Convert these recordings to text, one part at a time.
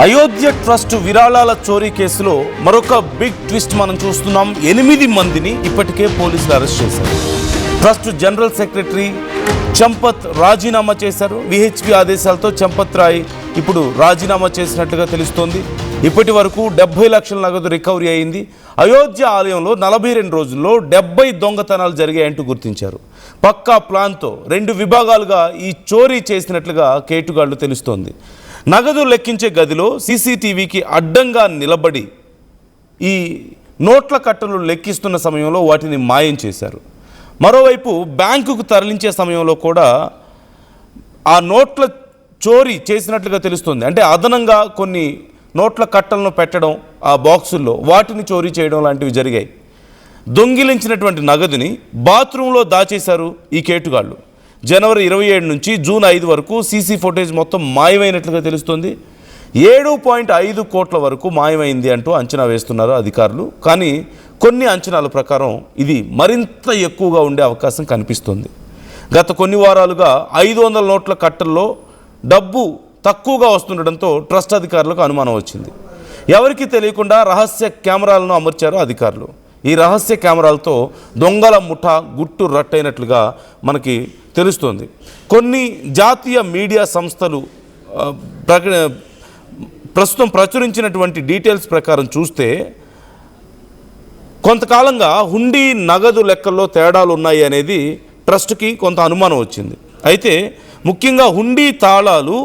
Ayodhya trust విరాళాల చోరీ కేసులో మరొక బిగ్ ట్విస్ట్ మనం చూస్తున్నాం. 8 మందిని ఇప్పటికే పోలీసులు అరెస్ట్ చేశారు. ట్రస్ట్ జనరల్ సెక్రటరీ చంపత్ రాజీనామా చేశారు. విహెచ్పి ఆదేశాలతో చంపత్ రాయ్ ఇప్పుడు రాజీనామా చేసినట్లుగా తెలుస్తోంది. ఇప్పటి వరకు 70 లక్షల నగదు రికవరీ అయింది. అయోధ్య ఆలయంలో 42 రోజుల్లో 70 దొంగతనాలు జరిగాయంటూ గుర్తించారు. పక్కా ప్లాన్తో 2 విభాగాలుగా ఈ చోరీ చేసినట్లుగా కేటుగాళ్లు తెలుస్తోంది. నగదు లెక్కించే గదిలో సీసీటీవీకి అడ్డంగా నిలబడి ఈ నోట్ల కట్టలు లెక్కిస్తున్న సమయంలో వాటిని మాయం చేశారు. మరోవైపు బ్యాంకుకు తరలించే సమయంలో కూడా ఆ నోట్ల చోరీ చేసినట్లుగా తెలుస్తుంది. అంటే అదనంగా కొన్ని నోట్ల కట్టలను పెట్టడం ఆ బాక్సుల్లో, వాటిని చోరీ చేయడం లాంటివి జరిగాయి. దొంగిలించినటువంటి నగదుని బాత్రూంలో దాచేశారు ఈ కేటుగాళ్ళు. జనవరి 27 నుంచి జూన్ 5 వరకు సీసీ ఫుటేజ్ మొత్తం మాయమైనట్లుగా తెలుస్తుంది. 7.5 కోట్ల వరకు మాయమైంది అంటూ అంచనా వేస్తున్నారు అధికారులు. కానీ కొన్ని అంచనాల ప్రకారం ఇది మరింత ఎక్కువగా ఉండే అవకాశం కనిపిస్తుంది. గత కొన్ని వారాలుగా 500 నోట్ల కట్టల్లో డబ్బు తక్కువగా వస్తుండడంతో ట్రస్ట్ అధికారులకు అనుమానం వచ్చింది. ఎవరికి తెలియకుండా రహస్య కెమెరాలను అమర్చారు అధికారులు. ఈ రహస్య కెమెరాలతో దొంగల ముఠా గుట్టు రట్టయినట్లుగా మనకి తెలుస్తోంది. కొన్ని జాతీయ మీడియా సంస్థలు ప్రస్తుతం ప్రచురించినటువంటి డీటెయిల్స్ ప్రకారం చూస్తే కొంతకాలంగా హుండీ నగదు లెక్కల్లో తేడాలు ఉన్నాయి అనేది ట్రస్ట్కి కొంత అనుమానం వచ్చింది. అయితే ముఖ్యంగా హుండీ తాళాలు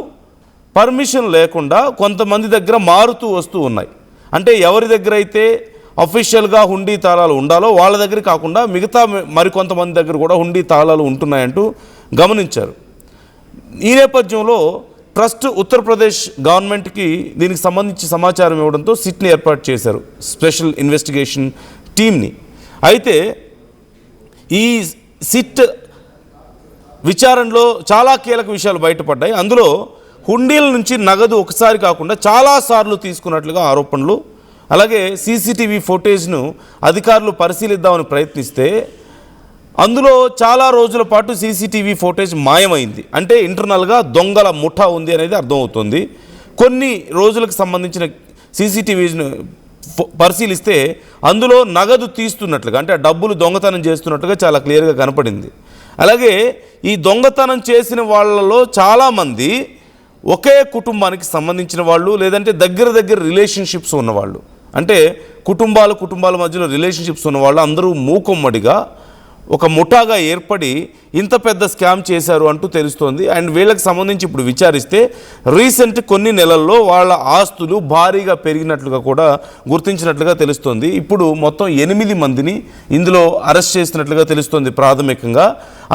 పర్మిషన్ లేకుండా కొంతమంది దగ్గర మారుతూ వస్తూ ఉన్నాయి. అంటే ఎవరి దగ్గర అయితే అఫీషియల్గా హుండీ తాళాలు ఉండాలో వాళ్ళ దగ్గర కాకుండా మిగతా మరికొంతమంది దగ్గర కూడా హుండీ తాళాలు ఉంటున్నాయంటూ గమనించారు. ఈ నేపథ్యంలో ట్రస్ట్ ఉత్తరప్రదేశ్ గవర్నమెంట్కి దీనికి సంబంధించి సమాచారం ఇవ్వడంతో సిట్ని ఏర్పాటు చేశారు, స్పెషల్ ఇన్వెస్టిగేషన్ టీమ్ని. అయితే ఈ సిట్ విచారణలో చాలా కీలక విషయాలు బయటపడ్డాయి. అందులో హుండీల నుంచి నగదు ఒకసారి కాకుండా చాలాసార్లు తీసుకున్నట్లుగా ఆరోపణలు. అలాగే సీసీటీవీ ఫుటేజ్ను అధికారులు పరిశీలిద్దామని ప్రయత్నిస్తే అందులో చాలా రోజుల పాటు సీసీటీవీ ఫుటేజ్ మాయమైంది. అంటే ఇంటర్నల్గా దొంగల ముఠా ఉంది అనేది అర్థమవుతుంది. కొన్ని రోజులకు సంబంధించిన సీసీటీవీని పరిశీలిస్తే అందులో నగదు తీస్తున్నట్లుగా, అంటే డబ్బులు దొంగతనం చేస్తున్నట్టుగా చాలా క్లియర్గా కనపడింది. అలాగే ఈ దొంగతనం చేసిన వాళ్ళలో చాలామంది ఒకే కుటుంబానికి సంబంధించిన వాళ్ళు, లేదంటే దగ్గర రిలేషన్షిప్స్ ఉన్నవాళ్ళు. అంటే కుటుంబాల మధ్యలో రిలేషన్షిప్స్ ఉన్నవాళ్ళు అందరూ మూకుమ్మడిగా ఒక ముఠాగా ఏర్పడి ఇంత పెద్ద స్కామ్ చేశారు అంటూ తెలుస్తోంది. అండ్ వీళ్ళకి సంబంధించి ఇప్పుడు విచారిస్తే రీసెంట్ కొన్ని నెలల్లో వాళ్ళ ఆస్తులు భారీగా పెరిగినట్లుగా కూడా గుర్తించినట్లుగా తెలుస్తోంది. ఇప్పుడు మొత్తం 8 మందిని ఇందులో అరెస్ట్ చేసినట్లుగా తెలుస్తోంది ప్రాథమికంగా.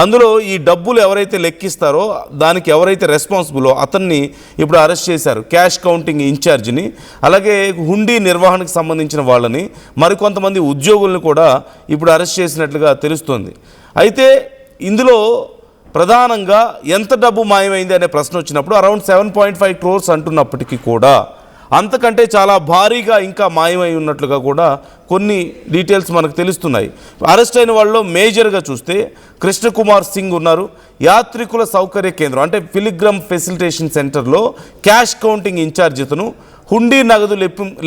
అందులో ఈ డబ్బులు ఎవరైతే లెక్కిస్తారో దానికి ఎవరైతే రెస్పాన్సిబులో అతన్ని ఇప్పుడు అరెస్ట్ చేశారు, క్యాష్ కౌంటింగ్ ఇన్ఛార్జిని. అలాగే హుండీ నిర్వహణకు సంబంధించిన వాళ్ళని, మరికొంతమంది ఉద్యోగులను కూడా ఇప్పుడు అరెస్ట్ చేసినట్లుగా తెలుస్తోంది. అయితే ఇందులో ప్రధానంగా ఎంత డబ్బు మాయమైంది అనే ప్రశ్న వచ్చినప్పుడు అరౌండ్ 7.5 crores అంటున్నప్పటికీ కూడా అంతకంటే చాలా భారీగా ఇంకా మాయమై ఉన్నట్లుగా కూడా కొన్ని డీటెయిల్స్ మనకు తెలుస్తున్నాయి. అరెస్ట్ అయిన వాళ్ళలో మేజర్గా చూస్తే కృష్ణకుమార్ సింగ్ ఉన్నారు. యాత్రికుల సౌకర్య కేంద్రం అంటే పిలిగ్రమ్ ఫెసిలిటేషన్ సెంటర్లో క్యాష్ కౌంటింగ్ ఇన్ఛార్జ్ ఇతను. హుండీ నగదు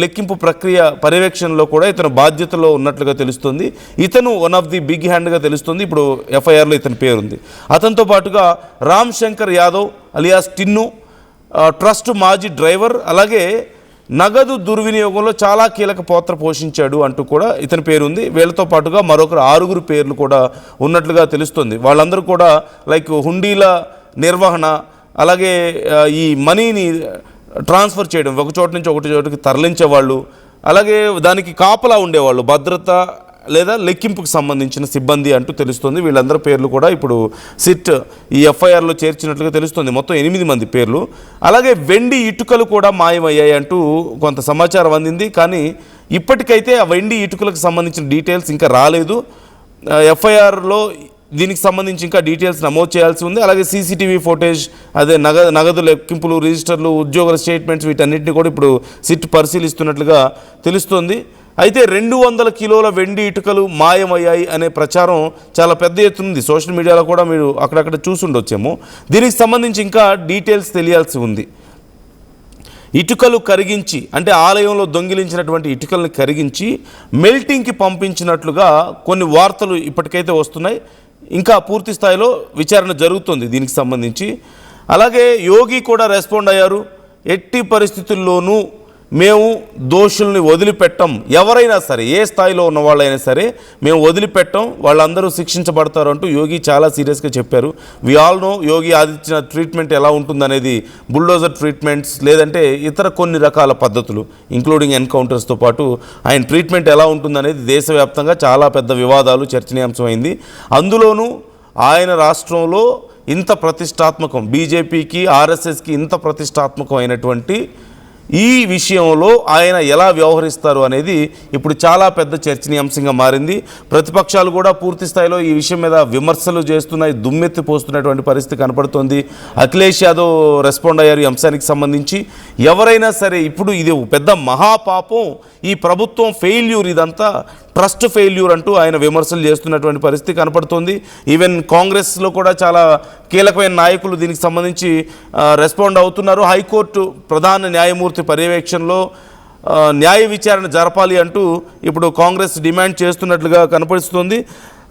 లెక్కింపు ప్రక్రియ పర్యవేక్షణలో కూడా ఇతను బాధ్యతలో ఉన్నట్లుగా తెలుస్తుంది. ఇతను వన్ ఆఫ్ ది బిగ్ హ్యాండ్గా తెలుస్తుంది. ఇప్పుడు ఎఫ్ఐఆర్లో ఇతని పేరుంది. అతనితో పాటుగా రామ్ శంకర్ యాదవ్ అలియాస్ టిన్ను, ట్రస్ట్ మాజీ డ్రైవర్, అలాగే నగదు దుర్వినియోగంలో చాలా కీలక పాత్ర పోషించాడు అంటూ కూడా ఇతని పేరుంది. వీళ్ళతో పాటుగా మరొకరు 6 పేర్లు కూడా ఉన్నట్లుగా తెలుస్తుంది. వాళ్ళందరూ కూడా లైక్ హుండీల నిర్వహణ, అలాగే ఈ మనీని ట్రాన్స్ఫర్ చేయడం, ఒక చోటు నుంచి ఒకటి చోటుకి తరలించేవాళ్ళు, అలాగే దానికి కాపలా ఉండేవాళ్ళు, భద్రత లేదా లెక్కింపుకు సంబంధించిన సిబ్బంది అంటూ తెలుస్తుంది. వీళ్ళందరి పేర్లు కూడా ఇప్పుడు సిట్ ఈ ఎఫ్ఐఆర్లో చేర్చినట్లుగా తెలుస్తుంది. మొత్తం 8 మంది పేర్లు. అలాగే వెండి ఇటుకలు కూడా మాయమయ్యాయి అంటూ కొంత సమాచారం అందింది. కానీ ఇప్పటికైతే ఆ వెండి ఇటుకలకు సంబంధించిన డీటెయిల్స్ ఇంకా రాలేదు. ఎఫ్ఐఆర్లో దీనికి సంబంధించి ఇంకా డీటెయిల్స్ నమోదు చేయాల్సి ఉంది. అలాగే సీసీటీవీ ఫుటేజ్, అదే నగదు లెక్కింపులు, రిజిస్టర్లు, ఉద్యోగుల స్టేట్మెంట్స్, వీటన్నిటిని కూడా ఇప్పుడు సిట్ పరిశీలిస్తున్నట్లుగా తెలుస్తోంది. అయితే 200 కిలోల వెండి ఇటుకలు మాయమయ్యాయి అనే ప్రచారం చాలా పెద్ద ఎత్తున ఉంది. సోషల్ మీడియాలో కూడా మీరు అక్కడక్కడ చూసుండొచ్చేమో. దీనికి సంబంధించి ఇంకా డీటెయిల్స్ తెలియాల్సి ఉంది. ఇటుకలు కరిగించి, అంటే ఆలయంలో దొంగిలించినటువంటి ఇటుకలను కరిగించి మెల్టింగ్కి పంపించినట్లుగా కొన్ని వార్తలు ఇప్పటికైతే వస్తున్నాయి. ఇంకా పూర్తి స్థాయిలో విచారణ జరుగుతుంది దీనికి సంబంధించి. అలాగే యోగి కూడా రెస్పాండ్ అయ్యారు. ఎట్టి పరిస్థితుల్లోనూ మేము దోషుల్ని వదిలిపెట్టం, ఎవరైనా సరే ఏ స్థాయిలో ఉన్న వాళ్ళైనా సరే మేము వదిలిపెట్టం, వాళ్ళందరూ శిక్షించబడతారు అంటూ యోగి చాలా సీరియస్గా చెప్పారు. We all know Yogi Aditya treatment ఎలా ఉంటుందనేది, బుల్డోజర్ ట్రీట్మెంట్స్ లేదంటే ఇతర కొన్ని రకాల పద్ధతులు ఇంక్లూడింగ్ ఎన్కౌంటర్స్తో పాటు ఆయన ట్రీట్మెంట్ ఎలా ఉంటుందనేది దేశవ్యాప్తంగా చాలా పెద్ద వివాదాలు చర్చనీయాంశమైంది. అందులోనూ ఆయన రాష్ట్రంలో ఇంత ప్రతిష్టాత్మకం, బీజేపీకి ఆర్ఎస్ఎస్కి ఇంత ప్రతిష్టాత్మకమైనటువంటి ఈ విషయంలో ఆయన ఎలా వ్యవహరిస్తారు అనేది ఇప్పుడు చాలా పెద్ద చర్చనీయాంశంగా మారింది. ప్రతిపక్షాలు కూడా పూర్తి స్థాయిలో ఈ విషయం మీద విమర్శలు చేస్తున్నాయి, దుమ్మెత్తి పోస్తున్నటువంటి పరిస్థితి కనపడుతోంది. అఖిలేష్ యాదవ్ రెస్పాండ్ అయ్యారు ఈ అంశానికి సంబంధించి. ఎవరైనా సరే ఇప్పుడు ఇది పెద్ద మహాపాపం, ఈ ప్రభుత్వం ఫెయిల్యూర్, ఇదంతా ట్రస్ట్ ఫెయిల్యూర్ అంటూ ఆయన విమర్శలు చేస్తున్నటువంటి పరిస్థితి కనపడుతోంది. ఈవెన్ కాంగ్రెస్లో కూడా చాలా కీలకమైన నాయకులు దీనికి సంబంధించి రెస్పాండ్ అవుతున్నారు. హైకోర్టు ప్రధాన న్యాయమూర్తి పర్యవేక్షణలో న్యాయ విచారణ జరపాలి అంటూ ఇప్పుడు కాంగ్రెస్ డిమాండ్ చేస్తున్నట్లుగా కనపడుస్తుంది.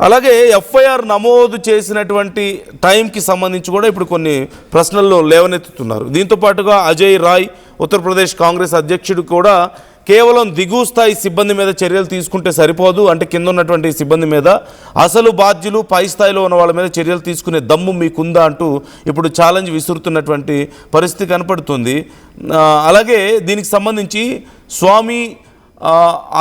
అలాగే ఎఫ్ఐఆర్ నమోదు చేసినటువంటి టైంకి సంబంధించి కూడా ఇప్పుడు కొన్ని ప్రశ్నలు లేవనెత్తుతున్నారు. దీంతో పాటుగా అజయ్ రాయ్, ఉత్తరప్రదేశ్ కాంగ్రెస్ అధ్యక్షుడు కూడా కేవలం దిగువ స్థాయి సిబ్బంది మీద చర్యలు తీసుకుంటే సరిపోదు, అంటే కింద ఉన్నటువంటి సిబ్బంది మీద, అసలు బాధ్యులు పై స్థాయిలో ఉన్న వాళ్ళ మీద చర్యలు తీసుకునే దమ్ము మీకుందా అంటూ ఇప్పుడు ఛాలెంజ్ విసురుతున్నటువంటి పరిస్థితి కనపడుతుంది. అలాగే దీనికి సంబంధించి స్వామి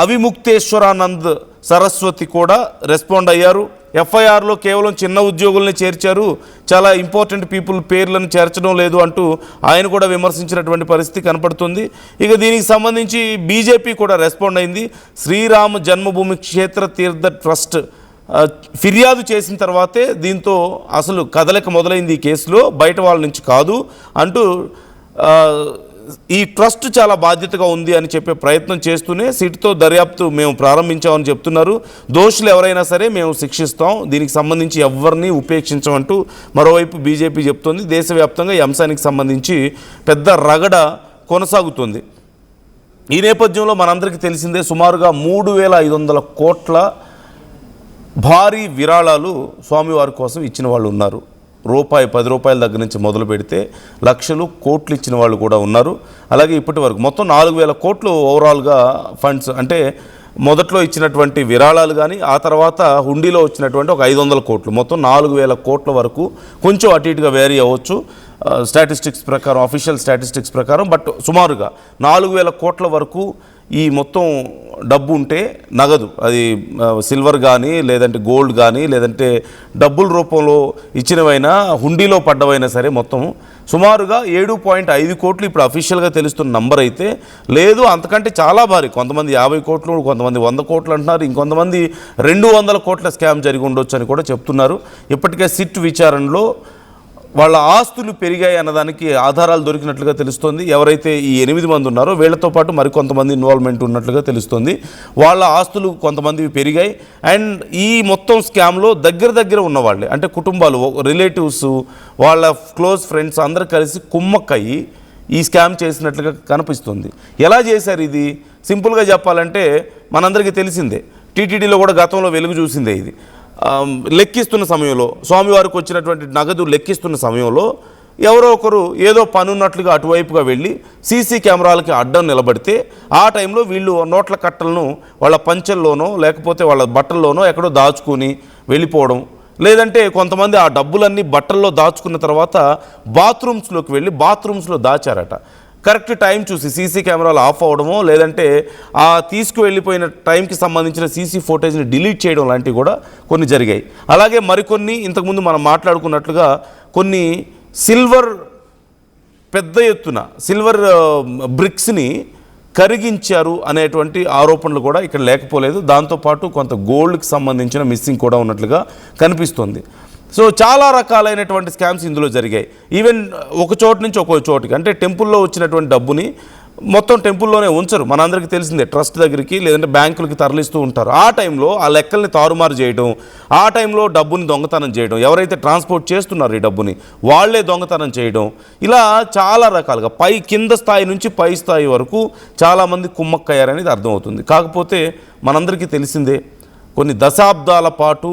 అవిముక్తేశ్వరానంద్ సరస్వతి కూడా రెస్పాండ్ అయ్యారు. ఎఫ్ఐఆర్లో కేవలం చిన్న ఉద్యోగుల్ని చేర్చారు, చాలా ఇంపార్టెంట్ పీపుల్ పేర్లను చేర్చడం లేదు అంటూ ఆయన కూడా విమర్శించినటువంటి పరిస్థితి కనపడుతుంది. ఇక దీనికి సంబంధించి బీజేపీ కూడా రెస్పాండ్ అయింది. శ్రీరామ జన్మభూమి క్షేత్ర తీర్థ ట్రస్ట్ ఫిర్యాదు చేసిన తర్వాతే దీంతో అసలు కదలిక మొదలైంది ఈ కేసులో, బయట వాళ్ళ నుంచి కాదు అంటూ ఈ ట్రస్ట్ చాలా బాధ్యతగా ఉంది అని చెప్పే ప్రయత్నం చేస్తూనే సిట్తో దర్యాప్తు మేము ప్రారంభించామని చెప్తున్నారు. దోషులు ఎవరైనా సరే మేము శిక్షిస్తాం, దీనికి సంబంధించి ఎవరిని ఉపేక్షించమంటూ మరోవైపు బీజేపీ చెప్తోంది. దేశవ్యాప్తంగా ఈ అంశానికి సంబంధించి పెద్ద రగడ కొనసాగుతుంది. ఈ నేపథ్యంలో మనందరికీ తెలిసిందే, సుమారుగా 3,500 కోట్ల భారీ విరాళాలు స్వామివారి కోసం ఇచ్చిన వాళ్ళు ఉన్నారు. రూపాయి 10 రూపాయల దగ్గర నుంచి మొదలు పెడితే లక్షలు కోట్లు ఇచ్చిన వాళ్ళు కూడా ఉన్నారు. అలాగే ఇప్పటి వరకు మొత్తం 4,000 కోట్లు ఓవరాల్గా ఫండ్స్, అంటే మొదట్లో ఇచ్చినటువంటి విరాళాలు కానీ ఆ తర్వాత హుండీలో వచ్చినటువంటి ఒక 500 కోట్లు, మొత్తం 4,000 కోట్ల వరకు. కొంచెం అటు ఇటుగా వేరీ అవ్వచ్చు స్టాటిస్టిక్స్ ప్రకారం, అఫీషియల్ స్టాటిస్టిక్స్ ప్రకారం, బట్ సుమారుగా 4,000 కోట్ల వరకు ఈ మొత్తం డబ్బు ఉంటే, నగదు, అది సిల్వర్ కానీ లేదంటే గోల్డ్ కానీ లేదంటే డబ్బుల రూపంలో ఇచ్చినవైనా హుండీలో పడ్డవైనా సరే మొత్తం సుమారుగా 7.5 కోట్లు ఇప్పుడు అఫీషియల్గా తెలుస్తున్న నంబర్ అయితే, లేదు అంతకంటే చాలా భారీ, కొంతమంది 50 కోట్లు, కొంతమంది 100 కోట్లు అంటున్నారు, ఇంకొంతమంది 200 కోట్ల స్కామ్ జరిగి ఉండొచ్చు అని కూడా చెప్తున్నారు. ఇప్పటికే సిట్ విచారణలో వాళ్ళ ఆస్తులు పెరిగాయి అన్నదానికి ఆధారాలు దొరికినట్లుగా తెలుస్తోంది. ఎవరైతే ఈ 8 మంది ఉన్నారో వీళ్లతో పాటు మరికొంతమంది ఇన్వాల్వ్మెంట్ ఉన్నట్లుగా తెలుస్తోంది. వాళ్ళ ఆస్తులు కొంతమంది పెరిగాయి. అండ్ ఈ మొత్తం స్కామ్లో దగ్గర ఉన్న వాళ్ళే, అంటే కుటుంబాలు, రిలేటివ్స్, వాళ్ళ క్లోజ్ ఫ్రెండ్స్ అందరూ కలిసి కుమ్మక్కయ్యి ఈ స్కామ్ చేసినట్లుగా కనిపిస్తుంది. ఎలా చేశారు ఇది? సింపుల్గా చెప్పాలంటే మనందరికీ తెలిసిందే, టీటీడీలో కూడా గతంలో వెలుగు చూసిందే ఇది. లెక్కిస్తున్న సమయంలో, స్వామివారికి వచ్చినటువంటి నగదు లెక్కిస్తున్న సమయంలో ఎవరో ఒకరు ఏదో పనున్నట్లుగా అటువైపుగా వెళ్ళి సీసీ కెమెరాలకి అడ్డం నిలబడితే ఆ టైంలో వీళ్ళు నోట్ల కట్టలను వాళ్ళ పంచెల్లోనో లేకపోతే వాళ్ళ బట్టల్లోనో ఎక్కడో దాచుకొని వెళ్ళిపోవడం, లేదంటే కొంతమంది ఆ డబ్బులన్నీ బట్టల్లో దాచుకున్న తర్వాత బాత్రూమ్స్లోకి వెళ్ళి బాత్రూమ్స్లో దాచారట. కరెక్ట్ టైం చూసి సీసీ కెమెరాలు ఆఫ్ అవ్వడమో లేదంటే ఆ తీసుకువెళ్ళిపోయిన టైంకి సంబంధించిన సీసీ ఫోటేజ్ని డిలీట్ చేయడం లాంటివి కూడా కొన్ని జరిగాయి. అలాగే మరికొన్ని ఇంతకుముందు మనం మాట్లాడుకున్నట్లుగా కొన్ని సిల్వర్, పెద్ద ఎత్తున సిల్వర్ బ్రిక్స్ని కరిగించారు అనేటువంటి ఆరోపణలు కూడా ఇక్కడ లేకపోలేదు. దాంతోపాటు కొంత గోల్డ్కి సంబంధించిన మిస్సింగ్ కూడా ఉన్నట్లుగా కనిపిస్తుంది. సో చాలా రకాలైనటువంటి స్కామ్స్ ఇందులో జరిగాయి. ఈవెన్ ఒక చోటు నుంచి ఒక్కో చోటుకి, అంటే టెంపుల్లో వచ్చినటువంటి డబ్బుని మొత్తం టెంపుల్లోనే ఉంచరు. మనందరికీ తెలిసిందే, ట్రస్ట్ దగ్గరికి లేదంటే బ్యాంకులకి తరలిస్తూ ఉంటారు. ఆ టైంలో ఆ లెక్కల్ని తారుమారు చేయడం, ఆ టైంలో డబ్బుని దొంగతనం చేయడం, ఎవరైతే ట్రాన్స్పోర్ట్ చేస్తున్నారు ఈ డబ్బుని వాళ్లే దొంగతనం చేయడం, ఇలా చాలా రకాలుగా కింద స్థాయి నుంచి పై స్థాయి వరకు చాలామంది కుమ్మక్కయ్యారనేది అర్థమవుతుంది. కాకపోతే మనందరికీ తెలిసిందే, కొన్ని దశాబ్దాల పాటు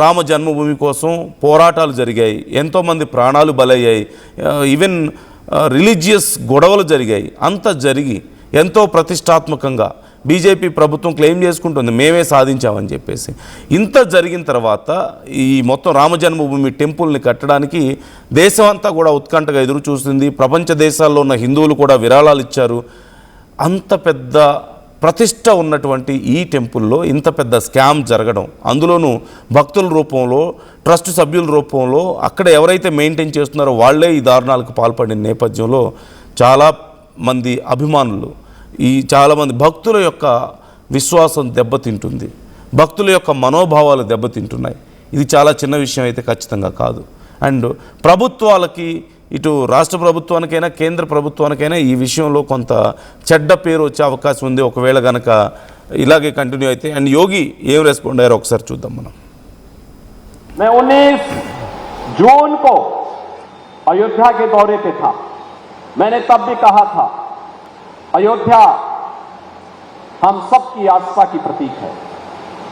రామ జన్మభూమి కోసం పోరాటాలు జరిగాయి, ఎంతోమంది ప్రాణాలు బలయ్యాయి, ఈవెన్ రిలీజియస్ గొడవలు జరిగాయి. అంత జరిగి ఎంతో ప్రతిష్టాత్మకంగా బీజేపీ ప్రభుత్వం క్లెయిమ్ చేసుకుంటుంది మేమే సాధించామని చెప్పేసి. ఇంత జరిగిన తర్వాత ఈ మొత్తం రామ జన్మభూమి టెంపుల్ని కట్టడానికి దేశం అంతా కూడా ఉత్కంఠగా ఎదురు చూస్తుంది. ప్రపంచ దేశాల్లో ఉన్న హిందువులు కూడా విరాళాలు ఇచ్చారు. అంత పెద్ద ప్రతిష్ట ఉన్నటువంటి ఈ టెంపుల్లో ఇంత పెద్ద స్కామ్ జరగడం, అందులోనూ భక్తుల రూపంలో, ట్రస్ట్ సభ్యుల రూపంలో అక్కడ ఎవరైతే మెయింటైన్ చేస్తున్నారో వాళ్ళే ఈ దారుణాలకు పాల్పడిన నేపథ్యంలో చాలామంది అభిమానులు, చాలామంది భక్తుల యొక్క విశ్వాసం దెబ్బతింటుంది, భక్తుల యొక్క మనోభావాలు దెబ్బతింటున్నాయి. ఇది చాలా చిన్న విషయం అయితే ఖచ్చితంగా కాదు. అండ్ ప్రభుత్వాలకి, ఇటు రాష్ట్ర ప్రభుత్వానికైనా కేంద్ర ప్రభుత్వానికైనా ఈ విషయంలో కొంత చెడ్డ పేరు వచ్చే అవకాశం ఉంది ఒకవేళ గనక ఇలాగే కంటిన్యూ అయితే. అండ్ యోగి ఏం రెస్పాండ్ అయ్యారో ఒకసారి చూద్దాం మనం. मैं 19 जून को अयोध्या के दौरे पे था. मैंने तब भी कहा था, अयोध्या हम सबकी आस्था की प्रतीक है,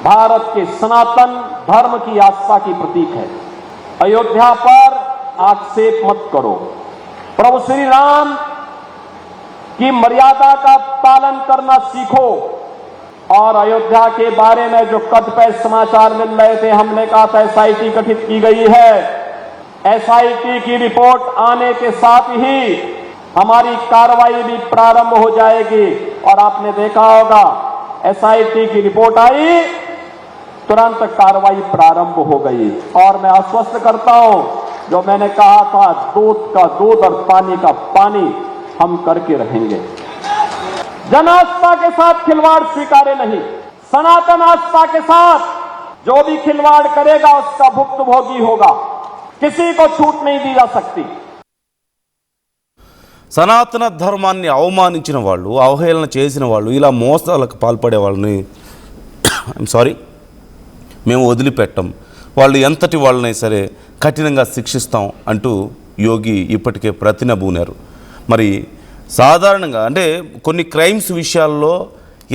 भारत के सनातन धर्म की आस्था की प्रतीक है. अयोध्या पर आक्षेप मत करो. प्रभु श्री राम की मर्यादा का पालन करना सीखो. और अयोध्या के बारे में जो कथित समाचार मिल रहे थे, हमने कहा था एसआईटी गठित की गई है. एसआईटी की रिपोर्ट आने के साथ ही हमारी कार्रवाई भी प्रारंभ हो जाएगी. और आपने देखा होगा, एसआईटी की रिपोर्ट आई, तुरंत कार्रवाई प्रारंभ हो गई. और मैं आश्वस्त करता हूं, जो मैंने कहा था, दूध का दूध और पानी का पानी हम करके रहेंगे. जन आस्था के साथ खिलवाड़ स्वीकार्य नहीं. सनातन आस्था के साथ जो भी खिलवाड़ करेगा उसका भुक्तभोगी होगा. किसी को छूट नहीं दी जा सकती. సనాతన ధర్మాన్ని అవమానించిన వాళ్ళు, అవహేళన చేసిన వాళ్ళు, ఇలా మోసాలకు పాల్పడే వాళ్ళని సారీ మేము వదిలిపెట్టం, వాళ్ళు ఎంతటి వాళ్ళని సరే కఠినంగా శిక్షిస్తాం అంటూ యోగి ఇప్పటికే ప్రతినబూనారు. మరి సాధారణంగా అంటే కొన్ని క్రైమ్స్ విషయాల్లో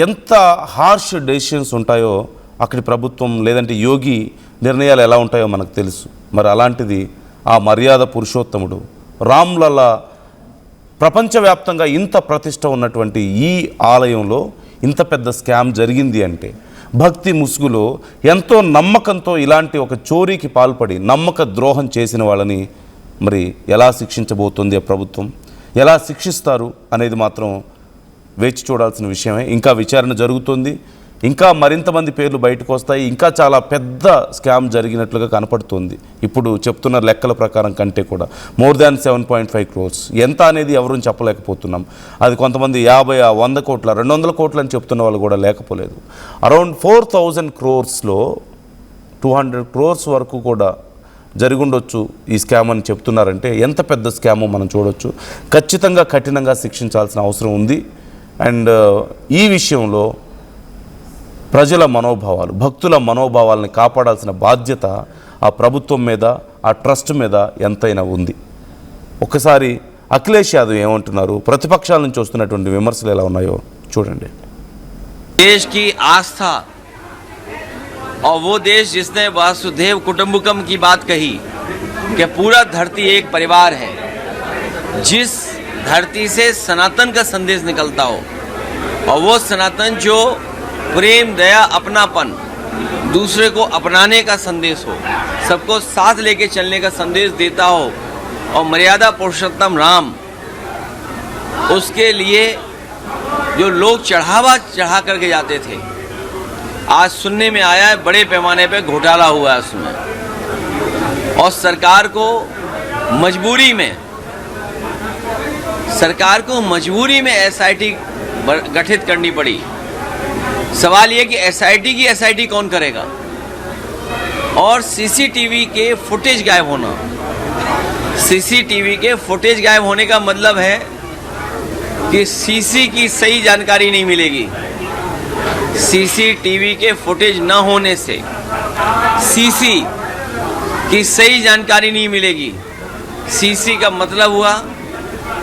ఎంత హార్ష్ డెసిషన్స్ ఉంటాయో అక్కడి ప్రభుత్వం లేదంటే యోగి నిర్ణయాలు ఎలా ఉంటాయో మనకు తెలుసు. మరి అలాంటిది ఆ మర్యాద పురుషోత్తముడు రామ్లలా ప్రపంచవ్యాప్తంగా ఇంత ప్రతిష్ట ఉన్నటువంటి ఈ ఆలయంలో ఇంత పెద్ద స్కామ్ జరిగింది అంటే, భక్తి ముసుగులో ఎంతో నమ్మకంతో ఇలాంటి ఒక చోరీకి పాల్పడి నమ్మక ద్రోహం చేసిన వాళ్ళని మరి ఎలా శిక్షించబోతుంది ప్రభుత్వం, ఎలా శిక్షిస్తారు అనేది మాత్రం వేచి చూడాల్సిన విషయమే. ఇంకా విచారణ జరుగుతుంది, ఇంకా మరింతమంది పేర్లు బయటకు వస్తాయి, ఇంకా చాలా పెద్ద స్కామ్ జరిగినట్లుగా కనపడుతుంది. ఇప్పుడు చెప్తున్న లెక్కల ప్రకారం కంటే కూడా మోర్ దాన్ 7.5 crores. ఎంత అనేది ఎవరూ చెప్పలేకపోతున్నాం. అది కొంతమంది 50, 100 కోట్ల, 200 కోట్లు అని చెప్తున్న వాళ్ళు కూడా లేకపోలేదు. అరౌండ్ 4,000 crores-లో 200 crores వరకు కూడా జరిగుండొచ్చు ఈ స్కామ్ అని చెప్తున్నారంటే ఎంత పెద్ద స్కామో మనం చూడొచ్చు. ఖచ్చితంగా కఠినంగా శిక్షించాల్సిన అవసరం ఉంది. అండ్ ఈ విషయంలో ప్రజల మనోభావాలు, భక్తుల మనోభావాలని కాపాడాల్సిన బాధ్యత ఆ ప్రభుత్వం మీద, ఆ ట్రస్ట్ మీద ఎంతైనా ఉంది. ఒక్కసారి అఖిలేష్ యాదవ్ ఏమంటున్నారు, ప్రతిపక్షాల నుంచి వస్తున్నటువంటి విమర్శలు ఎలా ఉన్నాయో చూడండి. देश की आस्था और वो देश जिसने वासुदेव कुटुंबकम की बात कही कि पूरा धरती एक परिवार है, जिस धरती से सनातन का संदेश निकलता हो, और वो सनातन जो प्रेम, दया, अपनापन, दूसरे को अपनाने का संदेश हो, सबको साथ लेके चलने का संदेश देता हो, और मर्यादा पुरुषोत्तम राम, उसके लिए जो लोग चढ़ावा चढ़ा करके जाते थे, आज सुनने में आया है बड़े पैमाने पे घोटाला हुआ है उसमें, और सरकार को मजबूरी में एसआईटी गठित करनी पड़ी. सवाल ये कि एसआईटी कौन करेगा, और सीसीटीवी के फुटेज गायब होना. सीसीटीवी के फुटेज गायब होने का मतलब है कि सीसी की सही जानकारी नहीं मिलेगी। सीसीटीवी के फुटेज न होने से सीसी की सही जानकारी नहीं मिलेगी। सीसी का मतलब हुआ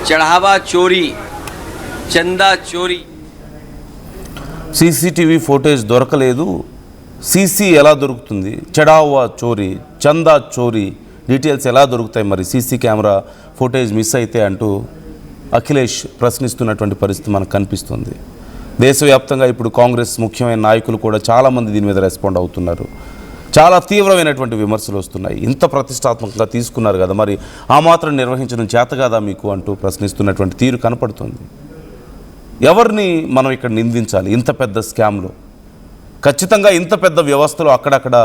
चढ़ावा चोरी, चंदा चोरी। సీసీటీవీ ఫుటేజ్ దొరకలేదు, సీసీ ఎలా దొరుకుతుంది, చడావా చోరీ, చందా చోరీ డీటెయిల్స్ ఎలా దొరుకుతాయి మరి సీసీ కెమెరా ఫుటేజ్ మిస్ అయితే అంటూ అఖిలేష్ ప్రశ్నిస్తున్నటువంటి పరిస్థితి మనకు కనిపిస్తుంది. దేశవ్యాప్తంగా ఇప్పుడు కాంగ్రెస్ ముఖ్యమైన నాయకులు కూడా చాలామంది దీని మీద రెస్పాండ్ అవుతున్నారు. చాలా తీవ్రమైనటువంటి విమర్శలు వస్తున్నాయి. ఇంత ప్రతిష్టాత్మకంగా తీసుకున్నారు కదా, మరి ఆ మాత్రం నిర్వహించడం చేత కాదా మీకు అంటూ ప్రశ్నిస్తున్నటువంటి తీరు కనపడుతుంది. ఎవరిని మనం ఇక్కడ నిందించాలి? ఇంత పెద్ద స్కామ్లో ఖచ్చితంగా ఇంత పెద్ద వ్యవస్థలో అక్కడక్కడ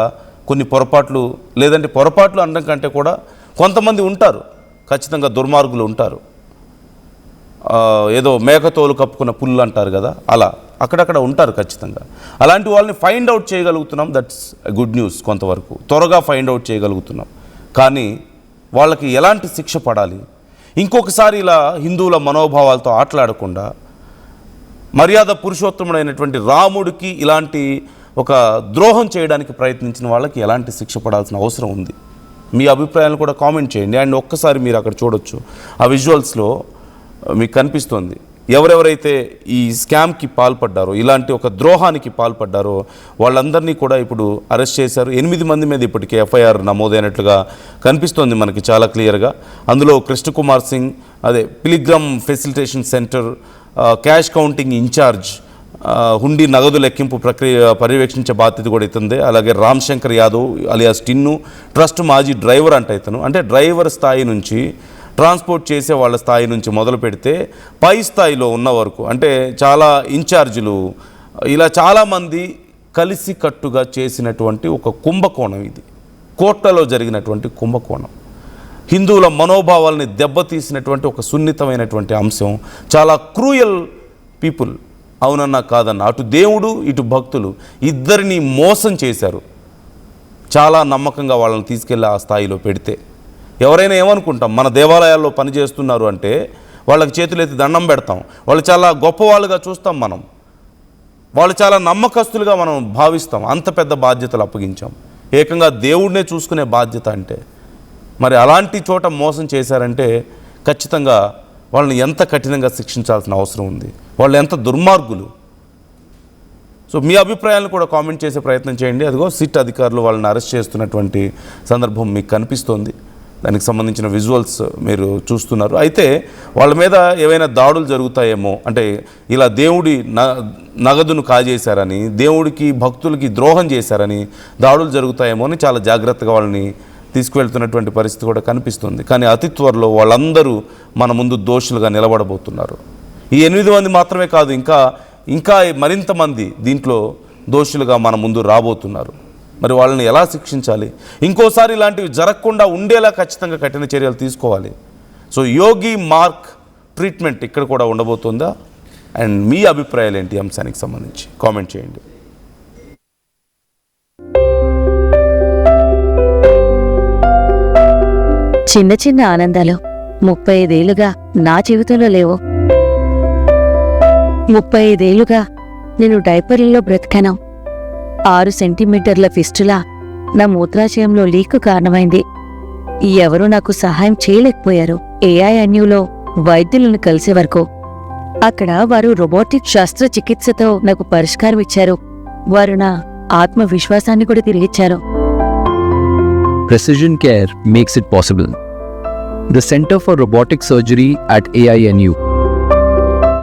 కొన్ని పొరపాట్లు, లేదంటే పొరపాట్లు అనడం కంటే కూడా కొంతమంది ఉంటారు, ఖచ్చితంగా దుర్మార్గులు ఉంటారు. ఏదో మేకతోలు కప్పుకున్న పుల్లు అంటారు కదా, అలా అక్కడక్కడ ఉంటారు ఖచ్చితంగా. అలాంటి వాళ్ళని ఫైండ్ అవుట్ చేయగలుగుతున్నాం, దట్స్ గుడ్ న్యూస్. కొంతవరకు త్వరగా ఫైండ్ అవుట్ చేయగలుగుతున్నాం. కానీ వాళ్ళకి ఎలాంటి శిక్ష పడాలి? ఇంకొకసారి ఇలా హిందువుల మనోభావాలతో ఆటలాడకుండా మర్యాద పురుషోత్తముడైనటువంటి రాముడికి ఇలాంటి ఒక ద్రోహం చేయడానికి ప్రయత్నించిన వాళ్ళకి ఎలాంటి శిక్ష పడాల్సిన అవసరం ఉంది? మీ అభిప్రాయాలను కూడా కామెంట్ చేయండి. అండ్ ఒక్కసారి మీరు అక్కడ చూడొచ్చు, ఆ విజువల్స్లో మీకు కనిపిస్తుంది ఎవరెవరైతే ఈ స్కామ్కి పాల్పడ్డారో, ఇలాంటి ఒక ద్రోహానికి పాల్పడ్డారో వాళ్ళందరినీ కూడా ఇప్పుడు అరెస్ట్ చేశారు. 8 మంది మీద ఇప్పటికే ఎఫ్ఐఆర్ నమోదైనట్లుగా కనిపిస్తోంది మనకి చాలా క్లియర్గా. అందులో కృష్ణకుమార్ సింగ్, అదే pilgrim facilitation centre cash counting incharge, హుండీ నగదు లెక్కింపు ప్రక్రియ పర్యవేక్షించే బాధ్యత కూడా ఇతందే. అలాగే రామ్ శంకర్ యాదవ్ అలియాస్ టిన్ను, ట్రస్ట్ మాజీ డ్రైవర్ అంట ఇతను. అంటే డ్రైవర్ స్థాయి నుంచి, ట్రాన్స్పోర్ట్ చేసే వాళ్ళ స్థాయి నుంచి మొదలు పెడితే పై స్థాయిలో ఉన్న వరకు, అంటే చాలా ఇన్ఛార్జీలు, ఇలా చాలామంది కలిసికట్టుగా చేసినటువంటి ఒక కుంభకోణం ఇది. కోట్లలో జరిగినటువంటి కుంభకోణం, హిందువుల మనోభావాల్ని దెబ్బతీసినటువంటి ఒక సున్నితమైనటువంటి అంశం. చాలా క్రూయల్ పీపుల్, అవునన్నా కాదన్నా, అటు దేవుడు ఇటు భక్తులు ఇద్దరిని మోసం చేశారు. చాలా నమ్మకంగా వాళ్ళని తీసుకెళ్ళి ఆ స్థాయిలో పెడితే ఎవరైనా ఏమనుకుంటాం, మన దేవాలయాల్లో పనిచేస్తున్నారు అంటే వాళ్ళకి చేతులెత్తి దండం పెడతాం, వాళ్ళు చాలా గొప్పవాళ్ళుగా చూస్తాం, వాళ్ళు చాలా నమ్మకస్తులుగా మనం భావిస్తాం. అంత పెద్ద బాధ్యతలు అప్పగించాం, ఏకంగా దేవుడినే చూసుకునే బాధ్యత అంటే. మరి అలాంటి చోట మోసం చేశారంటే ఖచ్చితంగా వాళ్ళని ఎంత కఠినంగా శిక్షించాల్సిన అవసరం ఉంది. వాళ్ళు ఎంత దుర్మార్గులు. సో మీ అభిప్రాయాలను కూడా కామెంట్ చేసే ప్రయత్నం చేయండి. అదిగో సిట్ అధికారులు వాళ్ళని అరెస్ట్ చేస్తున్నటువంటి సందర్భం మీకు కనిపిస్తోంది. దానికి సంబంధించిన విజువల్స్ మీరు చూస్తున్నారు. అయితే వాళ్ళ మీద ఏవైనా దాడులు జరుగుతాయేమో, అంటే ఇలా దేవుడి నగదును కాజేశారని, దేవుడికి భక్తులకి ద్రోహం చేశారని దాడులు జరుగుతాయేమో అని చాలా జాగ్రత్తగా వాళ్ళని తీసుకువెళ్తున్నటువంటి పరిస్థితి కూడా కనిపిస్తుంది. కానీ అతి త్వరలో వాళ్ళందరూ మన ముందు దోషులుగా నిలబడబోతున్నారు. ఈ 8 మంది మాత్రమే కాదు, ఇంకా మరింత మంది దీంట్లో దోషులుగా మన ముందు రాబోతున్నారు. మరి వాళ్ళని ఎలా శిక్షించాలి? ఇంకోసారి ఇలాంటివి జరగకుండా ఉండేలా ఖచ్చితంగా కఠిన చర్యలు తీసుకోవాలి. సో యోగి మార్క్ ట్రీట్మెంట్ ఇక్కడ కూడా ఉండబోతుందా? అండ్ మీ అభిప్రాయాలు ఏంటి అంశానికి సంబంధించి కామెంట్ చేయండి. చిన్న చిన్న ఆనందాలు 35 ఏళ్లుగా నా జీవితంలో లేవు. 35 ఏళ్లుగా నేను డైపర్లలో బ్రతికాను. 6 సెంటీమీటర్ల ఫిస్టులా నా మూత్రాశయంలో లీకు కారణమైంది. ఎవరూ నాకు సహాయం చేయలేకపోయారు. ఏఐఎన్యూలో వైద్యులను కలిసే వరకు. అక్కడ వారు రోబోటిక్ శస్త్రచికిత్సతో నాకు పరిష్కారం ఇచ్చారు. వారు నా ఆత్మవిశ్వాసాన్ని కూడా తిరిగిచ్చారు. Precision care makes it possible. The Center for Robotic Surgery at AINU